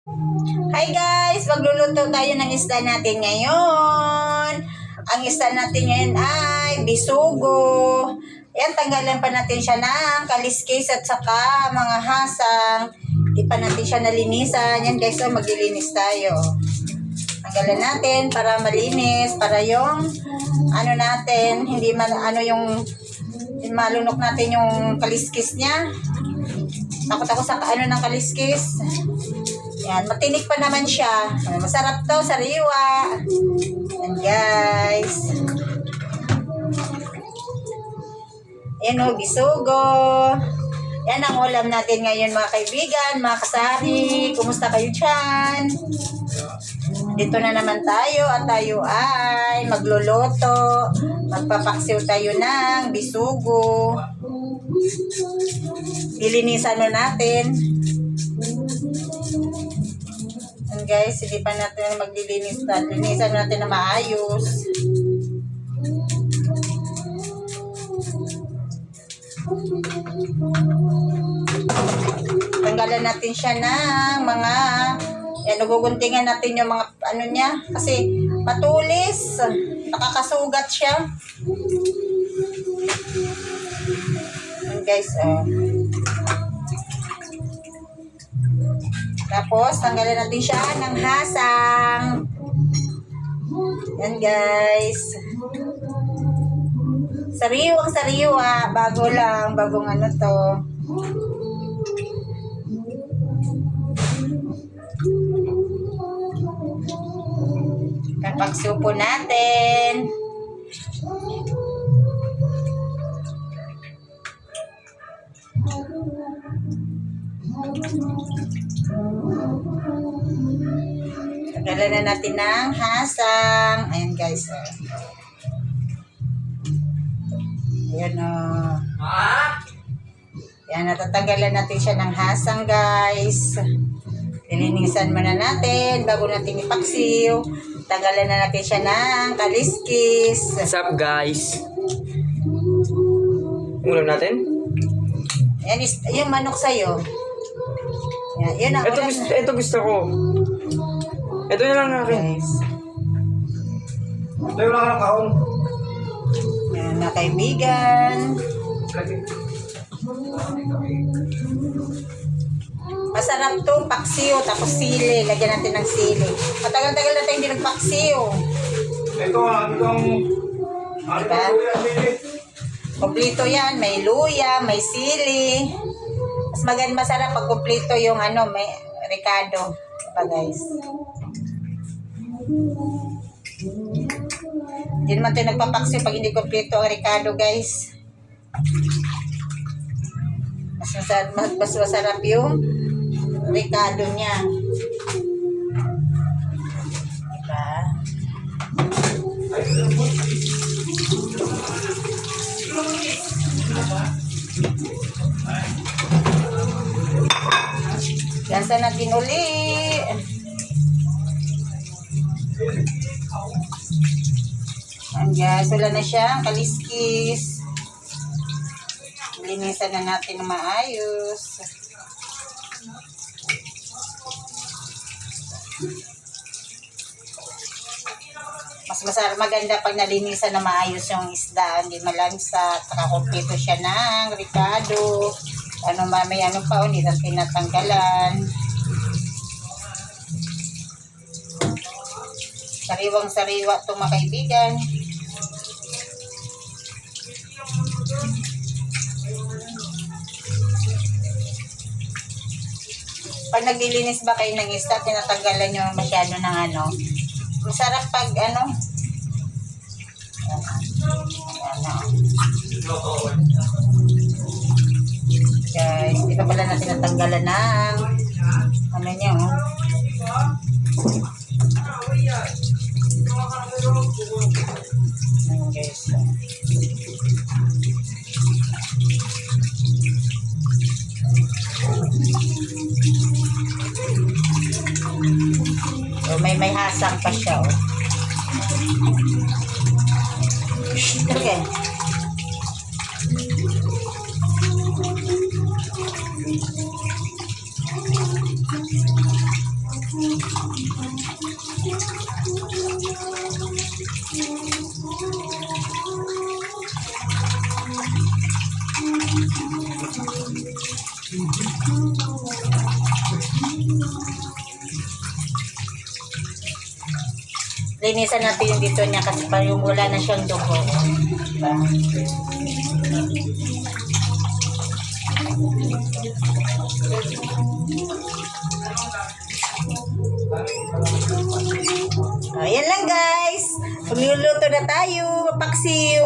Hi guys! Magluluto tayo ng isda natin ngayon. Ang isda natin ngayon ay bisugo. Ayan, tanggalan pa natin siya ng kaliskis at saka mga hasang. Di pa natin siya nalinisan. Yan guys, so maglilinis tayo. Tanggalan natin para malinis, para yung ano natin, hindi man yung malunok natin yung kaliskis niya. Takot ako sa ng kaliskis. Yan, matinik pa naman siya. Masarap to, sariwa. Yan guys. Ayan o, bisugo. Yan ang ulam natin ngayon mga kaibigan, mga kasari. Kumusta kayo dyan? Dito na naman tayo at tayo ay magluluto. Magpapaksiw tayo ng bisugo. Lilinisan natin. And guys, hindi pa natin maglilinis na. Linisan natin na maayos. Tanggalan natin siya ng mga naguguntingan natin yung mga ano niya. Kasi matulis. Nakakasugat siya. And guys, tapos, tanggalan natin siya ng hasang. Yan guys. Sariwang sariwa. Bago lang. Bagong ano to. Kapagsiw po natin. Tanggalan na natin ng hasang. Ayan guys. Ayan o. Ayan, natatanggalan natin siya ng hasang guys. Lilinisan muna natin bago natin ipaksiw. Tanggalan na natin siya ng kaliskis. What's up guys? Ulam natin? Ayan, yung manok sa'yo. Ayan, yun ang ulam na. Ito gusto ko. Ito na lang akin. Guys. Ito yung lang kahon. Ayan, mga kaibigan. Masarap to, paksiw, tapos sili. Lagyan natin ng sili. Matagal-tagal na tayo hindi nagpaksiw. Ito ang... Diba? Kumplito yan. May luya, may sili. Mas maganda, masarap pag kumplito yung may ricado. Diba guys? Hindi naman tayo nagpapaksiw pag hindi kumplito ang ricado guys. Mas masarap yung ricado niya. Diba? Gasa natin uli. Guys, wala na siya. Kaliskis. Linisan na natin na maayos. Mas maganda pag nalinisan na maayos yung isda. Hindi malangsa. Nakakumpleto siya ng ricado. May pa, hindi natin tinatanggalan. Sariwang sariwa itong mga kaibigan. Pag naglilinis ba kayo ng isda, tinatanggalan nyo masyado ng masarap pag guys, di pa pala natin natanggalan ng niya guys. So, may hasang pa siya Okay. Linisan natin yung dito niya kasi parang wala na siyang dugo. Diba? Ayan lang guys. Magluluto na tayo. Paksiw.